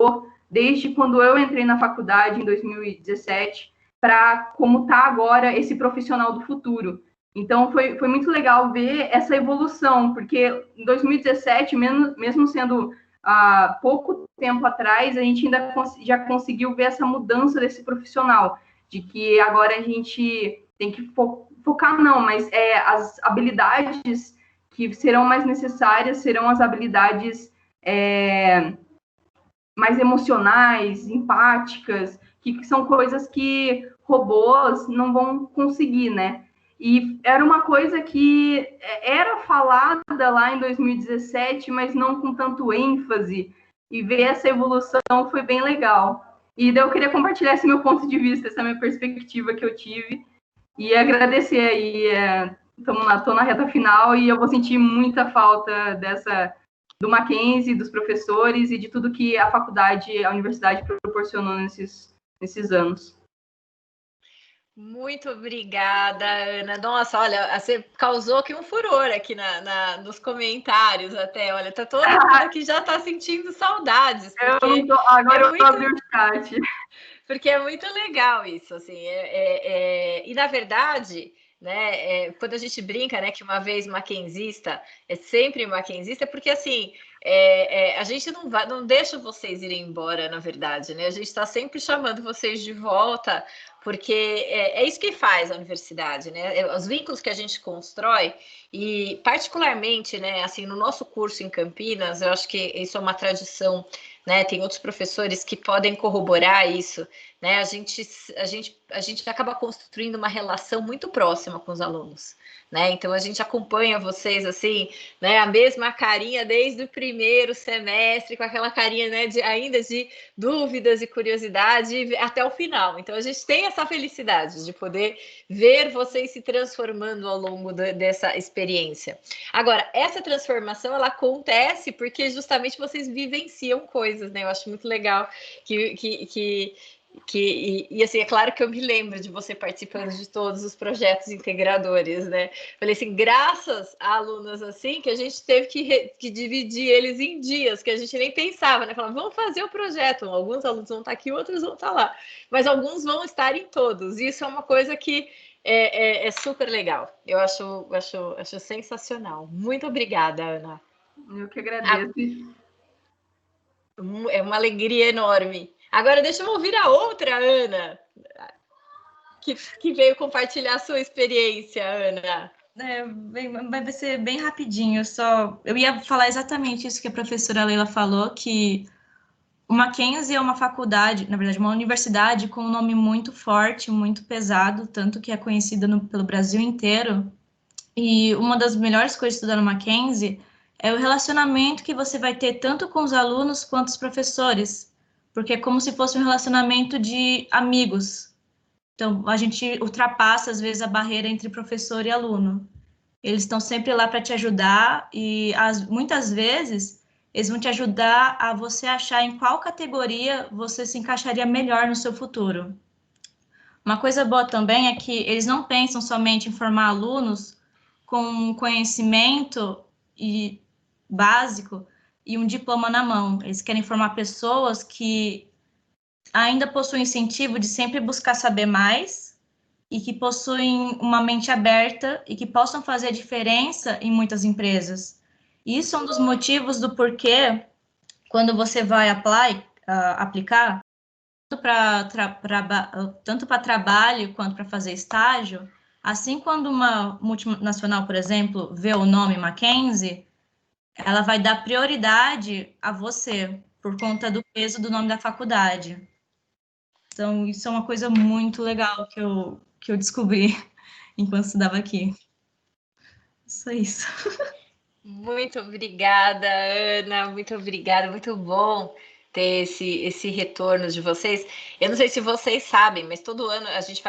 desde quando eu entrei na faculdade, em 2017, para como está agora esse profissional do futuro. Então, foi muito legal ver essa evolução, porque em 2017, mesmo sendo pouco tempo atrás, a gente ainda já conseguiu ver essa mudança desse profissional, de que agora a gente tem que focar, não, mas as habilidades que serão mais necessárias serão as habilidades mais emocionais, empáticas, que são coisas que robôs não vão conseguir, né? E era uma coisa que era falada lá em 2017, mas não com tanto ênfase, e ver essa evolução foi bem legal. E daí eu queria compartilhar esse meu ponto de vista, essa minha perspectiva que eu tive, e agradecer aí, estou na reta final, e eu vou sentir muita falta do Mackenzie, dos professores e de tudo que a faculdade, a universidade proporcionou nesses anos. Muito obrigada, Ana. Nossa, olha, você causou aqui um furor aqui nos comentários até. Olha, tá todo mundo aqui já tá sentindo saudades. Agora eu abri o chat. Porque é muito legal isso, assim. E na verdade, né, quando a gente brinca, né, que uma vez mackenzista é sempre mackenzista, porque assim a gente não deixa vocês irem embora, na verdade, né? A gente está sempre chamando vocês de volta, porque é isso que faz a universidade, né? Os vínculos que a gente constrói, e particularmente, né, assim, no nosso curso em Campinas, eu acho que isso é uma tradição, né? Tem outros professores que podem corroborar isso, né? A gente acaba construindo uma relação muito próxima com os alunos, né? Então a gente acompanha vocês assim, né? A mesma carinha desde o primeiro semestre, com aquela carinha, né, ainda de dúvidas e curiosidade até o final. Então a gente tem essa felicidade de poder ver vocês se transformando ao longo dessa experiência. Agora, essa transformação ela acontece porque justamente vocês vivenciam coisas, né? Eu acho muito legal e assim, é claro que eu me lembro de você participando de todos os projetos integradores, né? Falei assim, graças a alunos assim, que a gente teve que dividir eles em dias, que a gente nem pensava, né? Falava, vamos fazer o projeto, alguns alunos vão estar aqui, outros vão estar lá, mas alguns vão estar em todos, e isso é uma coisa que é super legal, eu acho sensacional. Muito obrigada, Ana. Eu que agradeço. É uma alegria enorme Agora deixa eu ouvir a outra Ana, que veio compartilhar a sua experiência, Ana. Vai ser bem rapidinho, eu ia falar exatamente isso que a professora Leila falou, que o Mackenzie é uma faculdade, na verdade, uma universidade com um nome muito forte, muito pesado, tanto que é conhecida pelo Brasil inteiro. E uma das melhores coisas de estudar no Mackenzie é o relacionamento que você vai ter tanto com os alunos quanto os professores, porque é como se fosse um relacionamento de amigos. Então, a gente ultrapassa, às vezes, a barreira entre professor e aluno. Eles estão sempre lá para te ajudar e, muitas vezes, eles vão te ajudar a você achar em qual categoria você se encaixaria melhor no seu futuro. Uma coisa boa também é que eles não pensam somente em formar alunos com conhecimento básico e um diploma na mão. Eles querem formar pessoas que ainda possuem incentivo de sempre buscar saber mais e que possuem uma mente aberta e que possam fazer a diferença em muitas empresas. Isso é um dos motivos do porquê, quando você vai aplicar, tanto para trabalho quanto para fazer estágio, assim quando uma multinacional, por exemplo, vê o nome Mackenzie, ela vai dar prioridade a você, por conta do peso do nome da faculdade. Então, isso é uma coisa muito legal que eu descobri enquanto estudava aqui. Só isso. Muito obrigada, Ana. Muito obrigada. Muito bom ter esse retorno de vocês. Eu não sei se vocês sabem, mas todo ano a gente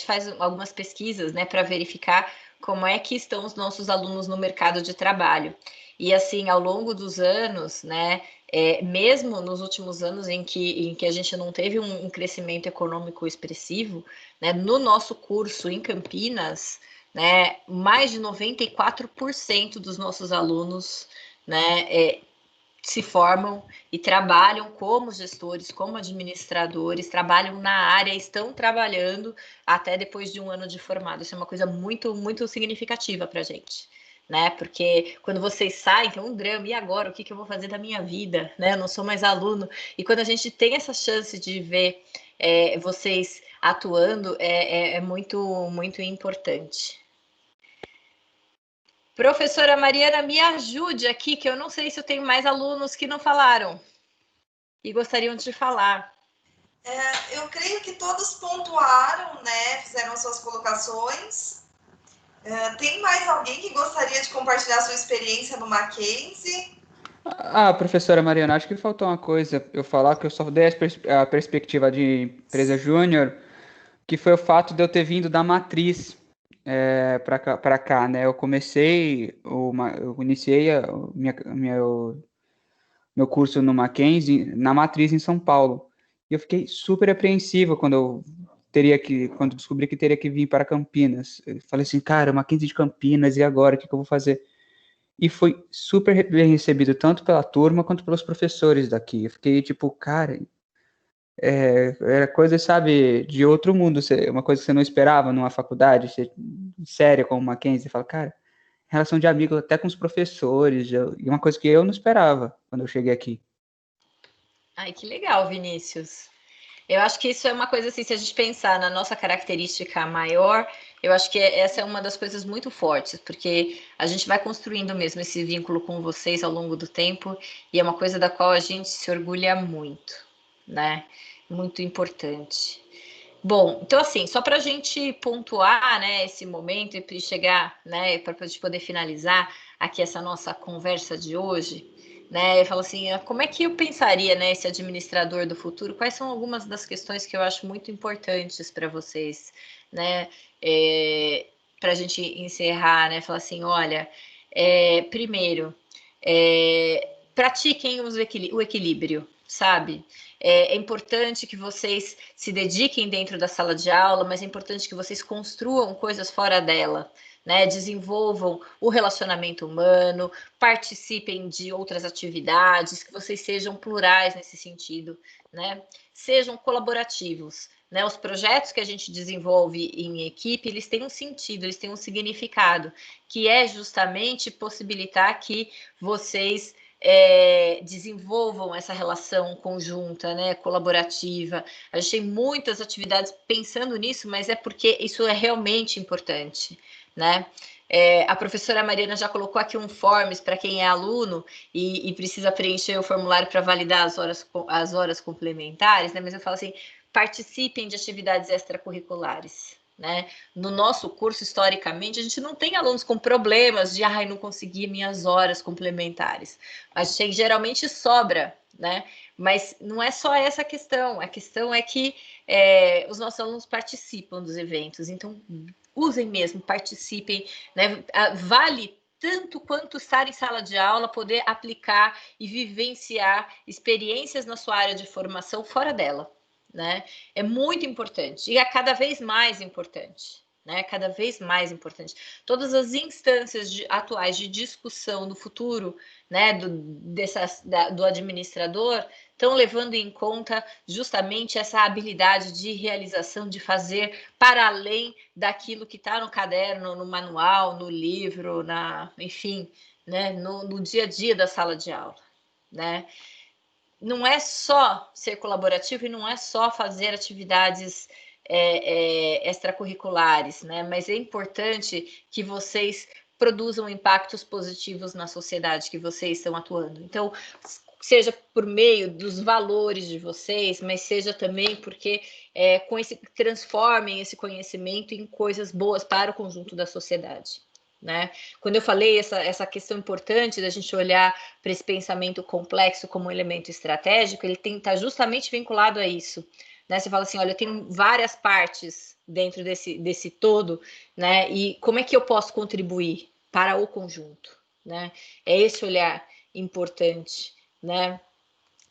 faz algumas pesquisas, né, para verificar como é que estão os nossos alunos no mercado de trabalho. E assim, ao longo dos anos, né, mesmo nos últimos anos em que a gente não teve um crescimento econômico expressivo, né, no nosso curso em Campinas, né, mais de 94% dos nossos alunos, né, se formam e trabalham como gestores, como administradores, trabalham na área, estão trabalhando até depois de um ano de formado. Isso é uma coisa muito, muito significativa para a gente, né? Porque quando vocês saem, tem um drama, e agora? O que eu vou fazer da minha vida? Né? Eu não sou mais aluno. E quando a gente tem essa chance de ver vocês atuando, é muito, muito importante. Professora Mariana, me ajude aqui, que eu não sei se eu tenho mais alunos que não falaram e gostariam de falar. Eu creio que todos pontuaram, né? Fizeram suas colocações. Tem mais alguém que gostaria de compartilhar sua experiência no Mackenzie? Professora Mariana, acho que faltou uma coisa eu falar, que eu só dei a perspectiva de empresa júnior, que foi o fato de eu ter vindo da matriz para cá, né? Eu iniciei meu curso no Mackenzie na matriz em São Paulo. E eu fiquei super apreensivo quando descobri que teria que vir para Campinas. Eu falei assim, cara, Mackenzie de Campinas, e agora? O que eu vou fazer? E foi super bem recebido, tanto pela turma quanto pelos professores daqui. Eu fiquei tipo, cara, era coisa, sabe, de outro mundo, uma coisa que você não esperava numa faculdade séria como Mackenzie. Você fala, cara, relação de amigo até com os professores, e uma coisa que eu não esperava quando eu cheguei aqui. Ai, que legal, Vinícius. Eu acho que isso é uma coisa assim, se a gente pensar na nossa característica maior, eu acho que essa é uma das coisas muito fortes, porque a gente vai construindo mesmo esse vínculo com vocês ao longo do tempo, e é uma coisa da qual a gente se orgulha muito, né? Muito importante. Bom, então assim, só para a gente pontuar, né, esse momento e chegar, né, para a gente poder finalizar aqui essa nossa conversa de hoje, né, eu falo assim, como é que eu pensaria, né, esse administrador do futuro? Quais são algumas das questões que eu acho muito importantes para vocês, né, para a gente encerrar, né, falar assim, olha, primeiro, pratiquem o equilíbrio, sabe? É importante que vocês se dediquem dentro da sala de aula, mas é importante que vocês construam coisas fora dela, né? Desenvolvam o relacionamento humano, participem de outras atividades, que vocês sejam plurais nesse sentido, né? Sejam colaborativos, né? Os projetos que a gente desenvolve em equipe, eles têm um sentido, eles têm um significado, que é justamente possibilitar que vocês desenvolvam essa relação conjunta, né, colaborativa. A gente tem muitas atividades pensando nisso, mas é porque isso é realmente importante, né? A professora Mariana já colocou aqui um forms para quem é aluno e precisa preencher o formulário para validar as horas complementares, né? Mas eu falo assim, participem de atividades extracurriculares, né? No nosso curso, historicamente, a gente não tem alunos com problemas de não consegui minhas horas complementares. Geralmente sobra, né? Mas não é só essa a questão é que os nossos alunos participam dos eventos, então usem mesmo, participem, né? Vale tanto quanto estar em sala de aula, poder aplicar e vivenciar experiências na sua área de formação fora dela, né? É muito importante e é cada vez mais importante, né? Cada vez mais importante. Todas as instâncias atuais de discussão do futuro, né, do administrador, estão levando em conta justamente essa habilidade de realização, de fazer para além daquilo que está no caderno, no manual, no livro, enfim, né, no dia a dia da sala de aula, né? Não é só ser colaborativo e não é só fazer atividades extracurriculares, né? Mas é importante que vocês produzam impactos positivos na sociedade que vocês estão atuando. Então, seja por meio dos valores de vocês, mas seja também porque transformem esse conhecimento em coisas boas para o conjunto da sociedade, né? Quando eu falei essa questão importante da gente olhar para esse pensamento complexo como um elemento estratégico, ele está justamente vinculado a isso, né? Você fala assim, olha, eu tenho várias partes dentro desse todo, né? E como é que eu posso contribuir para o conjunto, né? É esse olhar importante, né?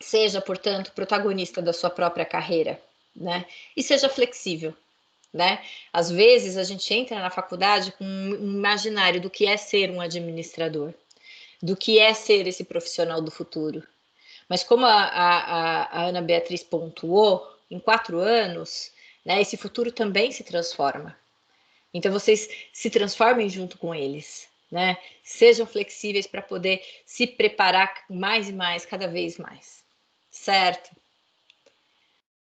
Seja, portanto, protagonista da sua própria carreira, né? E seja flexível, né? Às vezes a gente entra na faculdade com um imaginário do que é ser um administrador, do que é ser esse profissional do futuro. Mas como a Ana Beatriz pontuou, em 4 anos, né, esse futuro também se transforma. Então vocês se transformem junto com eles, né? Sejam flexíveis para poder se preparar mais e mais, cada vez mais. Certo?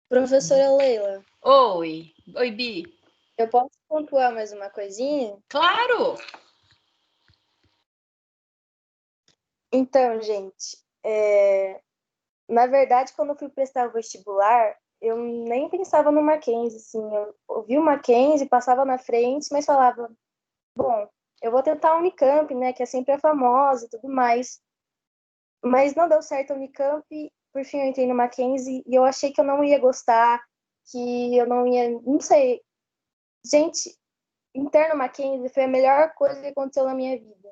Professora Leila. Oi, Bi. Eu posso pontuar mais uma coisinha? Claro! Então, gente, na verdade, quando eu fui prestar o vestibular, eu nem pensava no Mackenzie, assim, eu ouvi o Mackenzie, passava na frente, mas falava, bom, eu vou tentar a Unicamp, né, que é sempre a famosa e tudo mais. Mas não deu certo a Unicamp, por fim eu entrei no Mackenzie e eu achei que eu não ia gostar, que eu não ia, não sei. Gente, interno Mackenzie foi a melhor coisa que aconteceu na minha vida.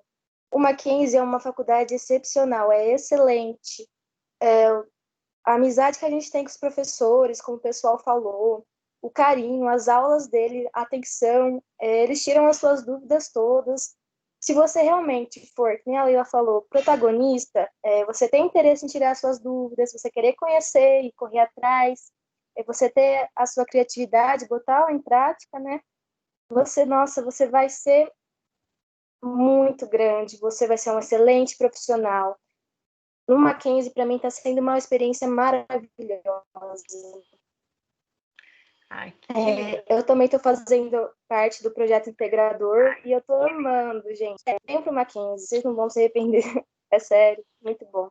O Mackenzie é uma faculdade excepcional, é excelente. A amizade que a gente tem com os professores, como o pessoal falou, o carinho, as aulas dele, a atenção, eles tiram as suas dúvidas todas. Se você realmente for, como a Leila falou, protagonista, você tem interesse em tirar as suas dúvidas, você querer conhecer e correr atrás, você ter a sua criatividade, botá-la em prática, né? Você vai ser muito grande, você vai ser um excelente profissional. No Mackenzie, para mim, está sendo uma experiência maravilhosa. Eu também estou fazendo parte do projeto integrador e eu estou amando, gente. Vem pro Mackenzie, vocês não vão se arrepender. É sério, muito bom.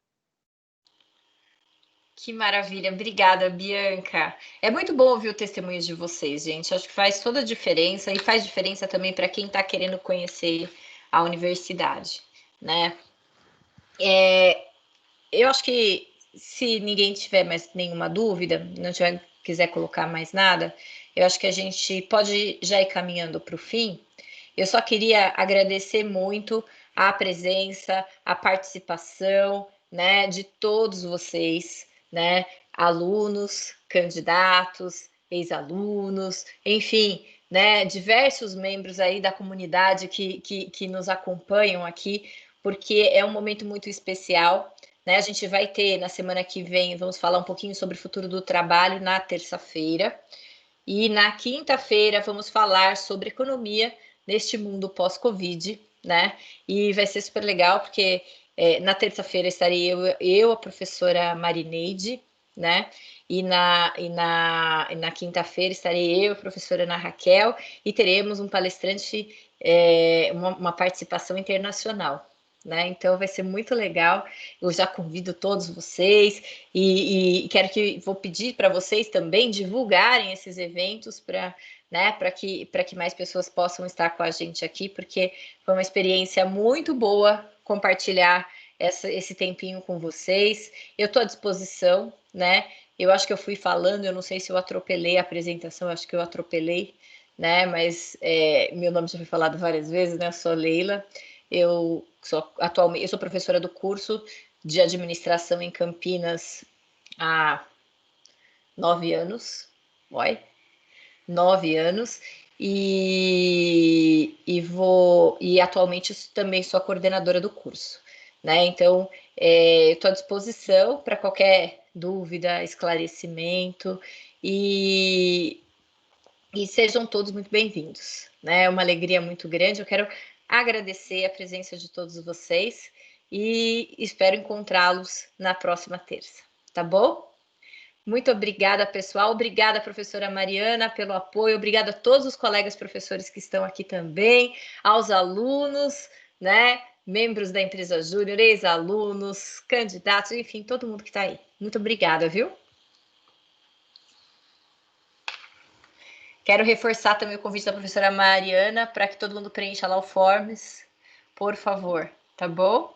Que maravilha, obrigada, Bianca. É muito bom ouvir o testemunho de vocês, gente. Acho que faz toda a diferença e faz diferença também para quem está querendo conhecer a universidade, né? Eu acho que se ninguém tiver mais nenhuma dúvida, quiser colocar mais nada, eu acho que a gente pode já ir caminhando para o fim. Eu só queria agradecer muito a presença, a participação, né, de todos vocês, né, alunos, candidatos, ex-alunos, enfim, né, diversos membros aí da comunidade que nos acompanham aqui, porque é um momento muito especial, né? A gente vai ter na semana que vem, vamos falar um pouquinho sobre o futuro do trabalho na terça-feira, e na quinta-feira vamos falar sobre economia neste mundo pós-Covid, né? E vai ser super legal, porque Na terça-feira estarei eu, a professora Marineide, né? E na quinta-feira estarei eu, a professora Ana Raquel, e teremos um palestrante, uma participação internacional, né? Então vai ser muito legal. Eu já convido todos vocês e vou pedir para vocês também divulgarem esses eventos para, né, para que mais pessoas possam estar com a gente aqui, porque foi uma experiência muito boa compartilhar esse tempinho com vocês. Eu estou à disposição, né? Eu acho que eu fui falando, eu não sei se eu atropelei a apresentação, acho que eu atropelei, né? Mas meu nome já foi falado várias vezes, né? Eu sou Leila, eu sou professora do curso de administração em Campinas há 9 anos, 9 anos, e atualmente também sou a coordenadora do curso, né? Então, estou à disposição para qualquer dúvida, esclarecimento, e sejam todos muito bem-vindos, né? É uma alegria muito grande. Eu quero agradecer a presença de todos vocês e espero encontrá-los na próxima terça, tá bom? Muito obrigada, pessoal. Obrigada, professora Mariana, pelo apoio. Obrigada a todos os colegas professores que estão aqui também, aos alunos, né? Membros da empresa Júnior, ex-alunos, candidatos, enfim, todo mundo que está aí. Muito obrigada, viu? Quero reforçar também o convite da professora Mariana para que todo mundo preencha lá o forms, por favor, tá bom?